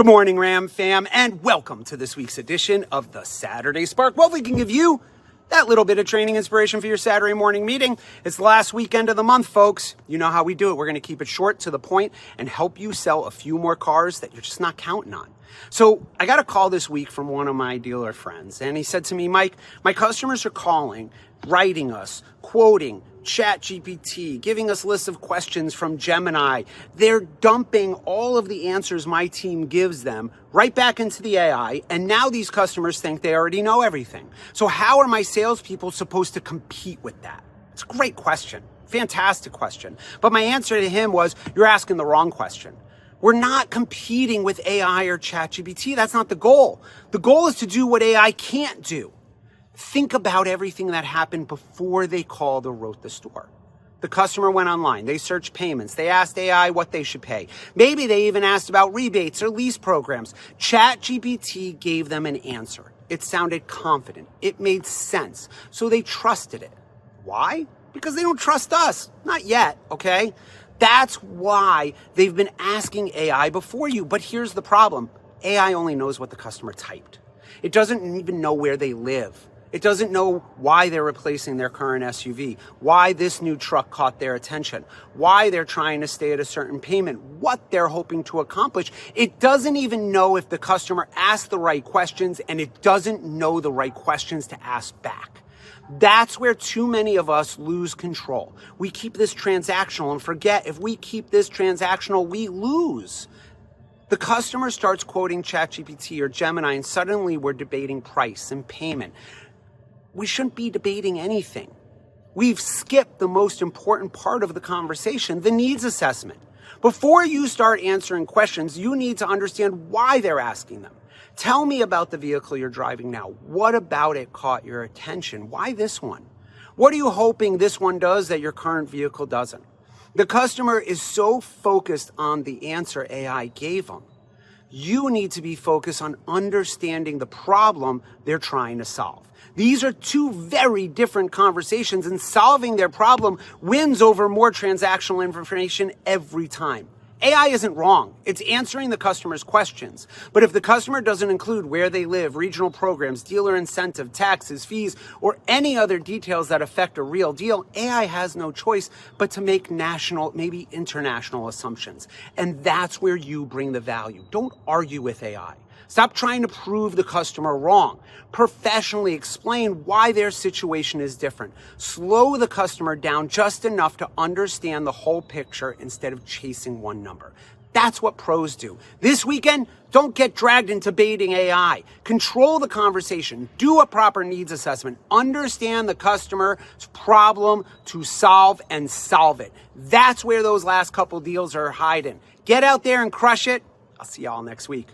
Good morning, Ram fam, and welcome to this week's edition of the Saturday Spark. Well, we can give you that little bit of training inspiration for your Saturday morning meeting. It's the last weekend of the month, folks. You know how we do it. We're going to keep it short, to the point, and help you sell a few more cars that you're just not counting on. So I got a call this week from one of my dealer friends, and he said to me, Mike, my customers are calling, writing us, quoting ChatGPT, giving us lists of questions from Gemini. They're dumping all of the answers my team gives them right back into the AI, and now these customers think they already know everything. So how are my salespeople supposed to compete with that? It's a great question. Fantastic question. But my answer to him was, you're asking the wrong question. We're not competing with AI or ChatGPT. That's not the goal. The goal is to do what AI can't do. Think about everything that happened before they called or wrote the store. The customer went online. They searched payments. They asked AI what they should pay. Maybe they even asked about rebates or lease programs. ChatGPT gave them an answer. It sounded confident. It made sense. So they trusted it. Why? Because they don't trust us. Not yet, okay? That's why they've been asking AI before you. But here's the problem. AI only knows what the customer typed. It doesn't even know where they live. It doesn't know why they're replacing their current SUV, why this new truck caught their attention, why they're trying to stay at a certain payment, what they're hoping to accomplish. It doesn't even know if the customer asked the right questions, and it doesn't know the right questions to ask back. That's where too many of us lose control. We keep this transactional and forget, if we keep this transactional, we lose. The customer starts quoting ChatGPT or Gemini, and suddenly we're debating price and payment. We shouldn't be debating anything. We've skipped the most important part of the conversation, the needs assessment. Before you start answering questions, you need to understand why they're asking them. Tell me about the vehicle you're driving now. What about it caught your attention? Why this one? What are you hoping this one does that your current vehicle doesn't? The customer is so focused on the answer AI gave them. You need to be focused on understanding the problem they're trying to solve. These are two very different conversations, and solving their problem wins over more transactional information every time. AI isn't wrong. It's answering the customer's questions. But if the customer doesn't include where they live, regional programs, dealer incentive, taxes, fees, or any other details that affect a real deal, AI has no choice but to make national, maybe international assumptions. And that's where you bring the value. Don't argue with AI. Stop trying to prove the customer wrong. Professionally explain why their situation is different. Slow the customer down just enough to understand the whole picture instead of chasing one number. That's what pros do. This weekend, don't get dragged into baiting AI. Control the conversation. Do a proper needs assessment. Understand the customer's problem to solve, and solve it. That's where those last couple deals are hiding. Get out there and crush it. I'll see y'all next week.